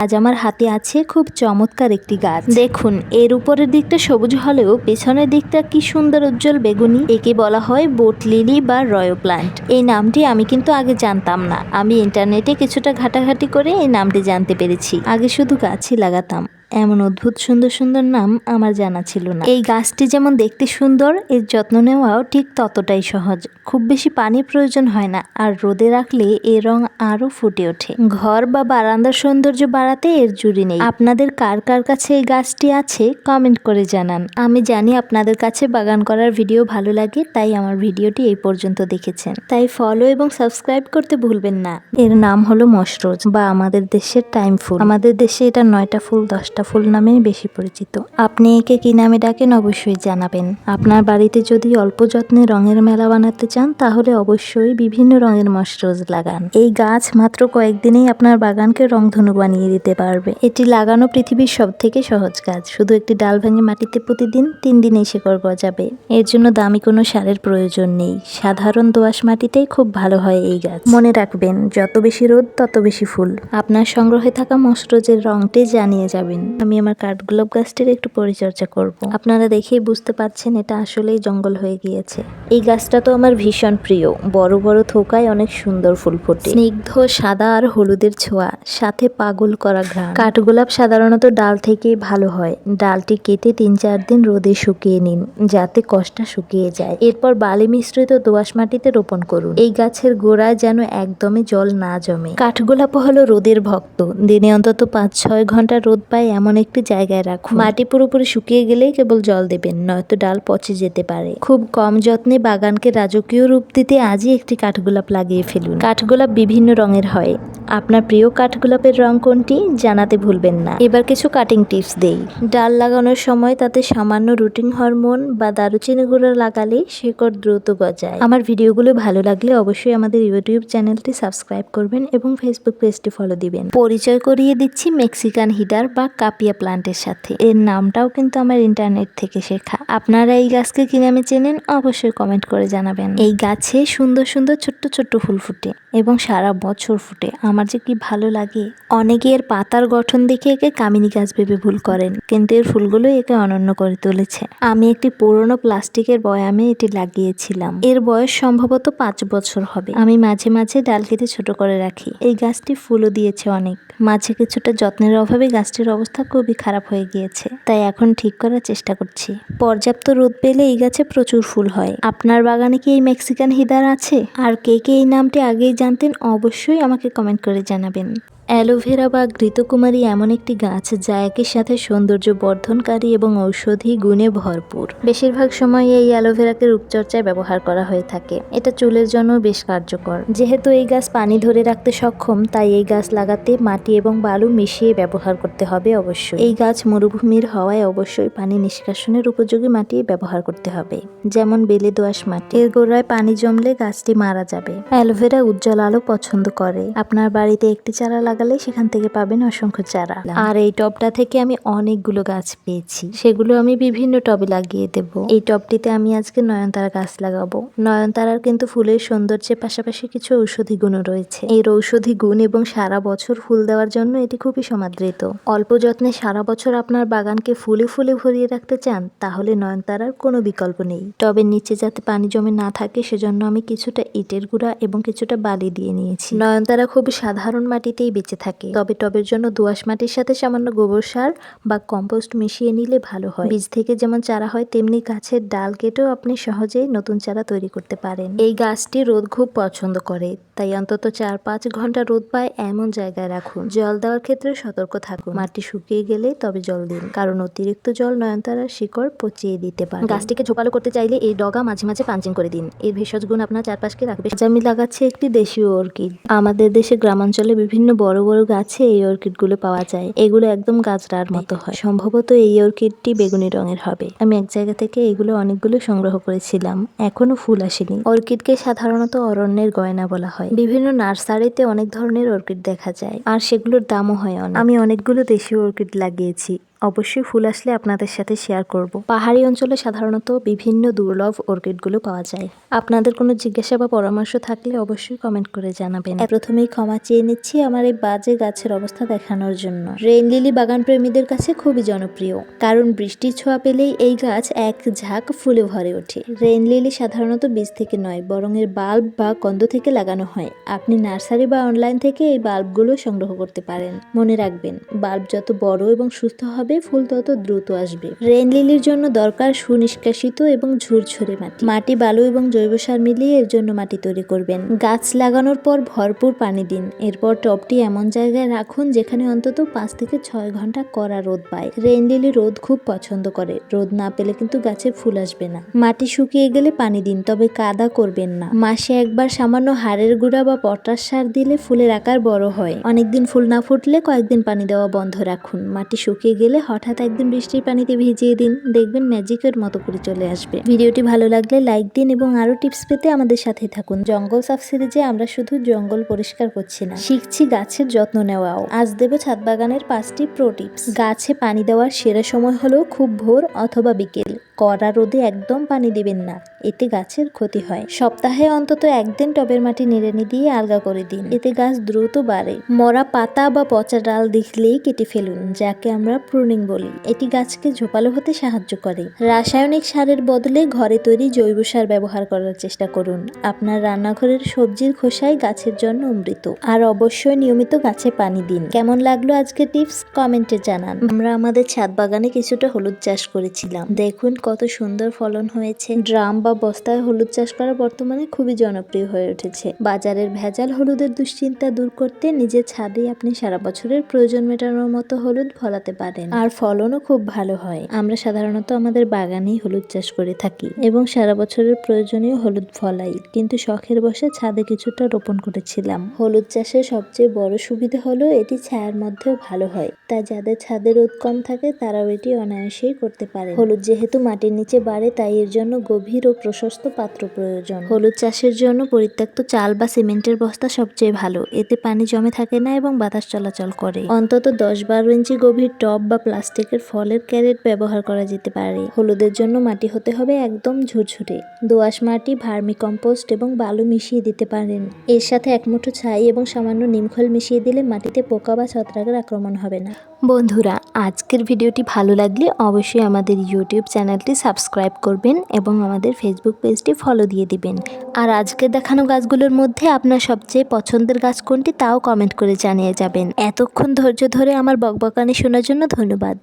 আজ আমার হাতে আছে খুব চমৎকার একটি গাছ। দেখুন, এর উপরের দিকটা সবুজ হলেও পেছনের দিকটা কি সুন্দর উজ্জ্বল বেগুনি। একে বলা হয় বোট লিলি বা রয়ো প্লান্ট। এই নামটি আমি কিন্তু আগে জানতাম না। আমি ইন্টারনেটে কিছুটা ঘাটাঘাটি করে এই নামটি জানতে পেরেছি। আগে শুধু গাছই লাগাতাম। এমন অদ্ভুত সুন্দর সুন্দর নাম আমার জানা ছিল না। এই গাছটি যেমন দেখতে সুন্দর, এর যত্ন নেওয়াও ঠিক ততটাই সহজ। খুব বেশি পানির প্রয়োজন হয় না, আর রোদে রাখলে এর রং আরো ফুটে ওঠে। ঘর বা বারান্দার সৌন্দর্য বাড়াতে এর জুড়ি নেই। আপনাদের কার কার কাছে এই গাছটি আছে কমেন্ট করে জানান। আমি জানি আপনাদের কাছে বাগান করার ভিডিও ভালো লাগে, তাই আমার ভিডিওটি এই পর্যন্ত দেখেছেন। তাই ফলো এবং সাবস্ক্রাইব করতে ভুলবেন না। এর নাম হলো মশরোজ বা আমাদের দেশের টাইম ফুল। আমাদের দেশে এটা 9টা ফুল 10টা ফুল নামে বেশি পরিচিত। আপনি একে কি নামে ডাকেন অবশ্যই জানাবেন। আপনার বাড়িতে যদি অল্প যত্নে রঙের মেলা বানাতে চান তাহলে অবশ্যই বিভিন্ন রঙের মশরোজ লাগান। এই গাছ মাত্র কয়েকদিনেই আপনার বাগানকে রংধনু বানিয়ে দিতে পারবে। এটি লাগানো পৃথিবীর সব থেকে সহজ কাজ। শুধু একটি ডাল ভেঙে মাটিতে প্রতিদিন 3 দিনেই শিকড় গজাবে। এর জন্য দামি কোনো সারের প্রয়োজন নেই। সাধারণ দোআঁশ মাটিতেই খুব ভালো হয় এই গাছ। মনে রাখবেন, যত বেশি রোদ তত বেশি ফুল। আপনার সংগ্রহে থাকা মশরোজের রংটি জানিয়ে যাবেন। আমি আমার কাঠগোলাপ গাছটির একটু পরিচর্যা করব। আপনারা দেখেই বুঝতে পারছেন এটা আসলেই জঙ্গল হয়ে গিয়েছে। এই গাছটা তো আমার ভীষণ প্রিয়। বড় বড় থোকায় অনেক সুন্দর ফুল ফোটে। স্নিগ্ধ সাদা আর হলুদের ছোঁয়া, সাথে পাগল করা ঘ্রাণ। কাঠগোলাপ সাধারণত ডাল থেকেই ভালো হয়। ডালটি কেটে 3-4 দিন রোদে শুকিয়ে নিন, যাতে কষটা শুকিয়ে যায়। এরপর বালি মিশ্রিত দোআঁশ মাটিতে রোপণ করুন। এই গাছের গোড়ায় যেন একদমই জল না জমে। কাঠগোলাপ হলো রোদের ভক্ত। দিনে অন্তত 5-6 ঘন্টা রোদ পায় এমন একটি জায়গায় রাখুন। মাটি পুরোপুরি শুকিয়ে গেলেই কেবল জল দেবেন, নয়তো ডাল পচে যেতে পারে। খুব কম যত্নে বাগানকে রাজকীয় রূপ দিতে আজই একটি কাঠগোলাপ লাগিয়ে ফেলুন। কাঠগোলাপ বিভিন্ন রঙের হয়। আপনার প্রিয় কাঠগোলাপের রং কোনটি জানাতে ভুলবেন না। এবার কিছু কাটিং টিপস দেই। ডাল লাগানোর সময় তাতে সামান্য রুটিন হরমোন বা দারুচিনি গুঁড়ো লাগালে শিকড় দ্রুত গজায়। আমার ভিডিওগুলো ভালো লাগলে অবশ্যই আমাদের ইউটিউব চ্যানেলটি সাবস্ক্রাইব করবেন এবং ফেসবুক পেজটি ফলো দিবেন। পরিচয় করিয়ে দিচ্ছি মেক্সিকান হিডার বা কাপিয়া প্লান্টের সাথে। এর নামটাও কিন্তু আমার ইন্টারনেট থেকে শেখা। আপনারা এই গাছকে কি নামে চেনেন অবশ্যই কমেন্ট করে জানাবেন। এই গাছে সুন্দর সুন্দর ছোট্ট ছোট্ট ফুল ফুটে এবং সারা বছর ফুটে। আমার যে কি ভালো লাগে। অনেকে এর পাতার গঠন দেখে একে কামিনী গাছ ভেবে ভুল করেন, কিন্তু এর ফুলগুলো একে অনন্য করে তুলেছে। আমি একটি পুরনো প্লাস্টিকের বয়ামে এটি লাগিয়েছিলাম। এর বয়স সম্ভবত 5 বছর হবে। আমি মাঝে মাঝে ডাল কেটে ছোট করে রাখি। এই গাছটি ফুলও দিয়েছে অনেক। মাঝে কিছুটা যত্নের অভাবে গাছটির অবস্থা খুবই খারাপ হয়ে গিয়েছে, তাই এখন ঠিক করার চেষ্টা করছি। পর্যাপ্ত রোদ পেলে এই গাছে প্রচুর ফুল হয়। আপনার বাগানে কি এই মেক্সিকান হিদার আছে? আর কে কে এই নামটি আগেই জানতেন অবশ্যই আমাকে কমেন্ট করে জানাবেন। অ্যালোভেরা বা ঘৃতকুমারী এমন একটি গাছ যা একই সাথে সৌন্দর্য বর্ধনকারী এবং ঔষধি গুণে ভরপুর। বেশিরভাগ সময় এই অ্যালোভেরাকে রূপচর্চায় ব্যবহার করা হয়ে থাকে। এটা চুলের জন্য বেশ কার্যকর। যেহেতু এই গাছ পানি ধরে রাখতে সক্ষম, তাই এই গাছ লাগাতে মাটি এবং বালু মিশিয়ে ব্যবহার করতে হবে অবশ্যই। এই গাছ মরুভূমির হওয়ায় অবশ্যই পানি নিষ্কাশনের উপযোগী মাটি ব্যবহার করতে হবে, যেমন বেলে দোআঁশ মাটি। এর গোড়ায় পানি জমলে গাছটি মারা যাবে। অ্যালোভেরা উজ্জ্বল আলো পছন্দ করে। আপনার বাড়িতে একটি চারা লাগালে সেখান থেকে পাবেন অসংখ্য চারা। আর এই টবটা থেকে আমি অনেকগুলো গাছ পেয়েছি, সেগুলো আমি বিভিন্ন টবে লাগিয়ে দেব। এই টবটিতে আমি আজকে নয়নতারা গাছ লাগাবো। নয়নতারার কিন্তু ফুলের সৌন্দর্যের পাশাপাশি কিছু ঔষধি গুণও রয়েছে। এর ঔষধি গুণ এবং সারা বছর ফুল দেওয়ার জন্য এটি খুবই সমাদৃত। অল্প যত্নে সারা বছর আপনার বাগানকে ফুলে ফুলে ভরিয়ে রাখতে চান, তাহলে নয়নতারার কোনো বিকল্প নেই। টবের নিচে যাতে পানি জমে না থাকে সেজন্য আমি কিছুটা ইটের গুঁড়া এবং কিছুটা বালি দিয়ে নিয়েছি। নয়নতারা খুবই সাধারণ মাটিতেই বেঁচে থাকে, তবে টবের জন্য দোআঁশ মাটির সাথে সামান্য গোবর সার বা কম্পোস্ট মিশিয়ে নিলে ভালো হয়। বীজ থেকে যেমন চারা হয়, তেমনি গাছের ডাল কেটেও আপনি সহজেই নতুন চারা তৈরি করতে পারেন। এই গাছটি রোদ খুব পছন্দ করে, তাই অন্তত 4-5 ঘন্টা রোদ পায় এমন জায়গায় রাখুন। জল দেওয়ার ক্ষেত্রে সতর্ক থাকুন। মাটি শুকিয়ে গেলে তবে জল দিন, কারণ অতিরিক্ত জল নয়নতারার শিকড় পচিয়ে দিতে পারে। গাছটিকে ঝোপালো করতে চাইলে এই ডগা মাঝে মাঝে পাঞ্চিং করে দিন। এর ভেষজ গুণ আপনার চারপাশকে রাখবে। আমি লাগাচ্ছি একটি দেশীয় অর্কিড। আমাদের দেশে গ্রামাঞ্চলে বিভিন্ন বড় বড় গাছে এই অর্কিড গুলো পাওয়া যায়। এগুলো একদম গাছড়ার মতো হয়। সম্ভবত এই অর্কিডটি বেগুনি রঙের হবে। আমি এক জায়গা থেকে এগুলো অনেকগুলো সংগ্রহ করেছিলাম, এখনো ফুল আসেনি। অর্কিডকে সাধারণত অরণ্যের গয়না বলা হয়। বিভিন্ন নার্সারিতে অনেক ধরনের অর্কিড দেখা যায়, আর সেগুলোর দামও হয় অনেক। আমি অনেকগুলো দেশীয় অর্কিড লাগিয়েছি। অবশ্যই ফুল আসলে আপনাদের সাথে শেয়ার করব। পাহাড়ি অঞ্চলে সাধারণত বিভিন্ন দুর্লভ অর্কিডগুলো পাওয়া যায়। আপনাদের কোনো জিজ্ঞাসা বা পরামর্শ থাকলে অবশ্যই কমেন্ট করে জানাবেন। প্রথমেই ক্ষমা চেয়ে নিচ্ছি আমার এই বাজে গাছের অবস্থা দেখানোর জন্য। রেইন লিলি বাগান প্রেমীদের কাছে খুবই জনপ্রিয়, কারণ বৃষ্টির ছোঁয়া পেলেই এই গাছ এক ঝাঁক ফুলে ভরে ওঠে। রেইন লিলি সাধারণত বীজ থেকে নয়, বরং এর বাল্ব বা কন্দ থেকে লাগানো হয়। আপনি নার্সারি বা অনলাইন থেকে এই বাল্বগুলো সংগ্রহ করতে পারেন। মনে রাখবেন, বাল্ব যত বড় এবং সুস্থ হবে, ফুল তত দ্রুত আসবে। রেইন লিলির জন্য দরকার সুনিষ্কাশিত এবং ঝুরঝুরে মাটি। মাটি, বালু এবং জৈব সার মিলিয়ে এর জন্য মাটি তৈরি করবেন। গাছ লাগানোর পর ভরপুর পানি দিন। এরপর টবটি এমন জায়গায় রাখুন যেখানে অন্তত 5 থেকে 6 ঘন্টা কড়া রোদ পায়। রেইন লিলি রোদ খুব পছন্দ করে। রোদ না পেলে কিন্তু গাছে ফুল আসবে না। মাটি শুকিয়ে গেলে পানি দিন, তবে কাদা করবেন না। মাসে একবার সামান্য হাড়ের গুঁড়া বা পটাশ সার দিলে ফুলের আকার বড় হয়। অনেকদিন ফুল না ফুটলে কয়েকদিন পানি দেওয়া বন্ধ রাখুন। মাটি শুকিয়ে গেলে হঠাৎ একদিন বৃষ্টির পানিতে ভিজিয়ে দিন, দেখবেন ম্যাজিকের মতো করে চলে আসবে। ভিডিওটি ভালো লাগলে লাইক দিন এবং আরো টিপস পেতে আমাদের সাথে থাকুন। জঙ্গল সাফ সিরিজে আমরা শুধু জঙ্গল পরিষ্কার করছি না, শিখছি গাছের যত্ন নেওয়াও। আজ দেব ছাদ বাগানের 5টি প্রো টিপস। গাছে পানি দেওয়ার সেরা সময় হলো খুব ভোর অথবা বিকেল। কড়া রোদে একদম পানি দিবেন না, এতে গাছের ক্ষতি হয়। সপ্তাহে অন্তত একদিন টবের মাটি নেড়ে দিয়ে আলগা করে দিন, এতে গাছ দ্রুত বাড়ে। মরা পাতা বা পচা ডাল দেখলেই কেটে ফেলুন, যাকে আমরা প্রুনিং বলি। এটি গাছকে ঝোপালো হতে সাহায্য করে। রাসায়নিক সারের বদলে ঘরে তৈরি জৈব সার ব্যবহার করার চেষ্টা করুন। আপনার রান্নাঘরের সবজির খোসাই গাছের জন্য অমৃত। আর অবশ্যই নিয়মিত গাছে পানি দিন। কেমন লাগলো আজকের টিপস কমেন্টে জানান। আমরা আমাদের ছাদ বাগানে কিছুটা হলুদ চাষ করেছিলাম, দেখুন কত সুন্দর ফলন হয়েছে। ড্রাম বা বস্তায় হলুদ চাষ করা বর্তমানে খুবই জনপ্রিয় হয়ে উঠেছে। বাজারের ভেজাল হলুদের দুশ্চিন্তা দূর করতে নিজের ছাদেই আপনি সারা বছরের প্রয়োজন মেটানোর মতো হলুদ ফলাতে পারেন, আর ফলনও খুব ভালো হয়। আমরা সাধারণত আমাদের বাগানেই হলুদ চাষ করে থাকি এবং সারা বছরের প্রয়োজনীয় হলুদ ফলাই, কিন্তু শখের বসে ছাদে কিছুটা রোপণ করেছিলাম। হলুদ চাষের সবচেয়ে বড় সুবিধা হলো এটি ছায়ার মধ্যেও ভালো হয়, তাই যাদের ছাদে রোদ কম থাকে তারাও এটি অনায়াসেই করতে পারে। হলুদ যেহেতু মাটির নিচে বাড়ে, তাই এর জন্য গভীর ও প্রশস্ত পাত্র প্রয়োজন। হলুদ চাষের জন্য পরিত্যক্ত চাল বা সিমেন্টের বস্তা সবচেয়ে ভালো, এতে পানি জমে থাকে না এবং বাতাস চলাচল করে। অন্তত 10-12 ইঞ্চি গভীর টব বা প্লাস্টিকের ফলের ক্যারেট ব্যবহার করা যেতে পারে। হলুদের জন্য মাটি হতে হবে একদম ঝুরঝুরে। দোআঁশ মাটি, ভার্মি কম্পোস্ট এবং বালু মিশিয়ে দিতে পারেন। এর সাথে এক মুঠো ছাই এবং সামান্য নিমখোল মিশিয়ে দিলে মাটিতে পোকা বা ছত্রাকের আক্রমণ হবে না। বন্ধুরা, আজকের ভিডিওটি ভালো লাগলে অবশ্যই আমাদের ইউটিউব চ্যানেলটি সাবস্ক্রাইব করবেন এবং আমাদের ফেসবুক পেজটি ফলো দিয়ে দিবেন। আর আজকে দেখানো গাছগুলোর মধ্যে আপনার সবচেয়ে পছন্দের গাছ কোনটি তাও কমেন্ট করে জানিয়ে যাবেন। এতক্ষণ ধৈর্য ধরে আমার বকবকানি শোনার জন্য ধন্যবাদ।